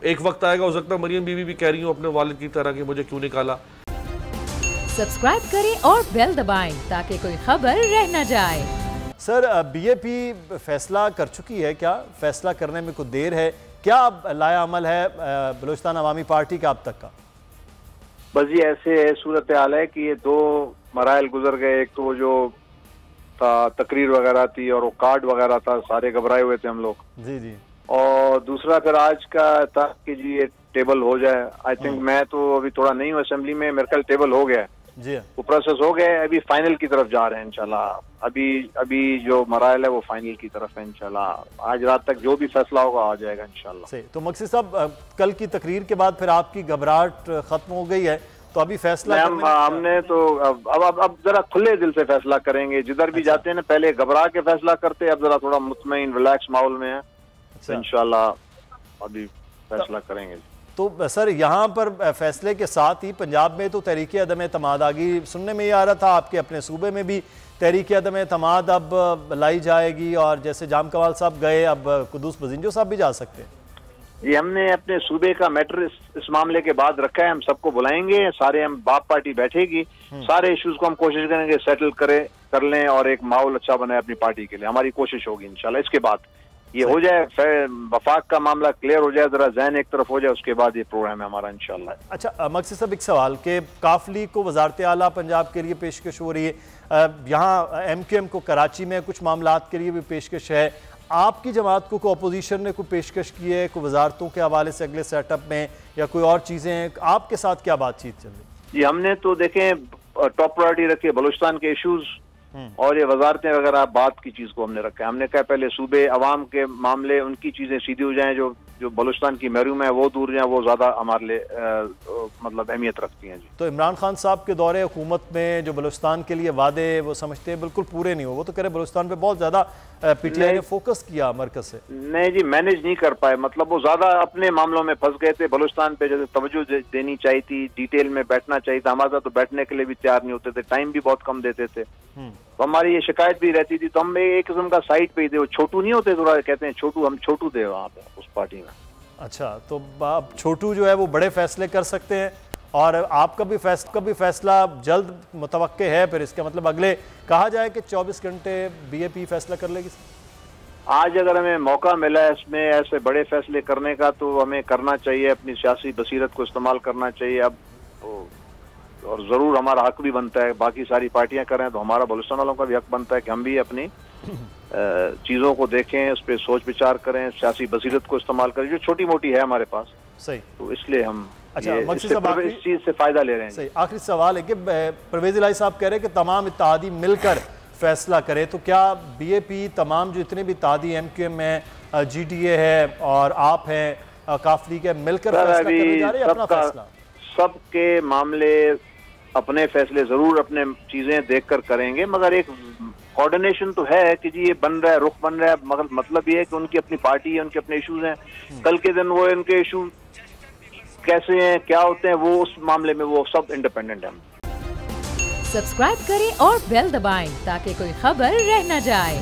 ایک وقت آئے گا ہو سکتا ہے مریم بیوی بھی کہہ رہی ہوں اپنے والد کی طرح کہ مجھے کیوں نکالا. سبسکرائب کریں اور بیل دبائیں تاکہ کوئی خبر رہ نہ جائے. سر بی اے پی فیصلہ کر چکی ہے کیا؟ فیصلہ کرنے میں کوئی دیر ہے کیا؟ اب لایا عمل ہے بلوچستان عوامی پارٹی کا اب تک کا؟ بس یہ ایسے صورتحال ہے کہ یہ دو مراحل گزر گئے. ایک تو جو تھا تقریر وغیرہ تھی اور وہ کارڈ وغیرہ تھا, سارے گھبرائے ہوئے تھے ہم لوگ. جی جی. اور دوسرا پھر آج کا تھا کہ جی یہ ٹیبل ہو جائے. آئی تھنک میں تو ابھی تھوڑا نہیں ہوں اسمبلی میں, میرے خیال ٹیبل ہو گیا ہے. جی وہ پروسیس ہو گئے, ابھی فائنل کی طرف جا رہے ہیں انشاءاللہ. ابھی جو مراحل ہے وہ فائنل کی طرف ہے انشاءاللہ. آج رات تک جو بھی فیصلہ ہوگا آ جائے گا انشاءاللہ. صحیح. تو مقصد صاحب کل کی تقریر کے بعد پھر آپ کی گھبراہٹ ختم ہو گئی ہے تو ابھی فیصلہ ہم نے تو اب ذرا کھلے دل سے فیصلہ کریں گے. جدھر بھی جاتے ہیں نا پہلے گھبرا کے فیصلہ کرتے, اب ذرا تھوڑا مطمئن ریلیکس ماحول میں ہے انشاءاللہ ابھی فیصلہ کریں گے. تو سر یہاں پر فیصلے کے ساتھ ہی پنجاب میں تو تحریک عدم اعتماد آ گئی. سننے میں یہ آ رہا تھا آپ کے اپنے صوبے میں بھی تحریک عدم اعتماد اب لائی جائے گی, اور جیسے جام کمال صاحب گئے اب قدوس بزنجو صاحب بھی جا سکتے ہیں. یہ ہم نے اپنے صوبے کا میٹر اس معاملے کے بعد رکھا ہے. ہم سب کو بلائیں گے, سارے ہم باپ پارٹی بیٹھے گی, سارے ایشوز کو ہم کوشش کریں گے سیٹل کر لیں اور ایک ماحول اچھا بنائے اپنی پارٹی کے لیے. ہماری کوشش ہوگی انشاءاللہ. اس کے بعد یہ ہو جائے, وفاق کا معاملہ کلیئر ہو جائے, ذرا ذہن ایک طرف ہو جائے, اس کے بعد یہ پروگرام ہے ہمارا انشاءاللہ. اچھا مقصد صاحب ایک سوال کہ کاف لیگ کو وزارت اعلیٰ پنجاب کے لیے پیشکش ہو رہی ہے, یہاں ایم کیو ایم کو کراچی میں کچھ معاملات کے لیے بھی پیشکش ہے. آپ کی جماعت کو اپوزیشن نے کوئی پیشکش کی ہے کوئی وزارتوں کے حوالے سے اگلے سیٹ اپ میں, یا کوئی اور چیزیں ہیں آپ کے ساتھ کیا بات چیت چل رہی ہے؟ جی ہم نے تو دیکھیں ٹاپ پرائرٹی رکھی ہے بلوچستان کے ایشوز, اور یہ وزارتیں وغیرہ بات کی چیز کو ہم نے رکھا ہے. ہم نے کہا پہلے صوبے عوام کے معاملے ان کی چیزیں سیدھی ہو جائیں, جو بلوچستان کی محروم ہے وہ دور جائیں, وہ زیادہ ہمارے لیے مطلب اہمیت رکھتی ہیں. جی تو عمران خان صاحب کے دور حکومت میں جو بلوچستان کے لیے وعدے وہ سمجھتے ہیں بالکل پورے نہیں ہوئے, وہ تو کہہ رہے بلوچستان پہ بہت زیادہ پی ٹی آئی نے فوکس کیا مرکز سے. نہیں جی مینیج نہیں کر پائے, مطلب وہ زیادہ اپنے معاملوں میں پھنس گئے تھے. بلوچستان پہ جیسے توجہ دینی چاہیے تھی, ڈیٹیل میں بیٹھنا چاہیے تھا, ہمارے ساتھ تو بیٹھنے کے لیے بھی تیار نہیں ہوتے تھے, ٹائم بھی بہت کم دیتے تھے. تو ہماری یہ شکایت بھی رہتی تھی, تو ہم ایک قسم کا سائٹ پہ ہی تھے. وہ چھوٹو نہیں ہوتے, تھوڑا کہتے ہیں چھوٹو, ہم چھوٹو تھے وہاں پہ اس پارٹی میں. اچھا تو اب چھوٹو جو ہے وہ بڑے فیصلے کر سکتے ہیں, اور آپ کا بھی فیصلہ جلد متوقع ہے پھر اس کا مطلب اگلے کہا جائے کہ 24 گھنٹے بی اے پی فیصلہ کر لے گی؟ آج اگر ہمیں موقع ملا ہے اس میں ایسے بڑے فیصلے کرنے کا تو ہمیں کرنا چاہیے, اپنی سیاسی بصیرت کو استعمال کرنا چاہیے. اب اور ضرور ہمارا حق بھی بنتا ہے, باقی ساری پارٹیاں کریں تو ہمارا بلوچستان والوں کا بھی حق بنتا ہے کہ ہم بھی اپنی چیزوں کو دیکھیں, اس پہ سوچ بچار کریں, سیاسی بصیرت کو استعمال کریں جو چھوٹی موٹی ہے ہمارے پاس. صحیح. تو اس لیے ہم اس چیز سے فائدہ لے رہے ہیں. صحیح. آخری سوال ہے کہ پرویز الہی صاحب کہہ رہے ہیں کہ تمام اتحادی مل کر فیصلہ کرے, تو کیا بی اے پی تمام جو اتنے بھی اتحادی ایم کیو ایم ہے, جی ٹی اے ہے اور آپ ہیں, کاف لیگ ہے, مل کر فیصلہ کرنے جا رہے ہیں اپنا فیصلہ؟ سب کے معاملے اپنے فیصلے ضرور اپنے چیزیں دیکھ کر کریں گے, مگر ایک کوارڈینیشن تو ہے کہ جی یہ بن رہا ہے, رخ بن رہا ہے, مگر مطلب یہ ہے کہ ان کی اپنی پارٹی ہے, ان کے اپنے ایشوز ہیں. کل کے دن وہ ان کے ایشو کیسے ہیں کیا ہوتے ہیں وہ اس معاملے میں وہ سب انڈیپینڈنٹ ہیں. سبسکرائب کریں اور بیل دبائیں تاکہ کوئی خبر رہ نہ جائے.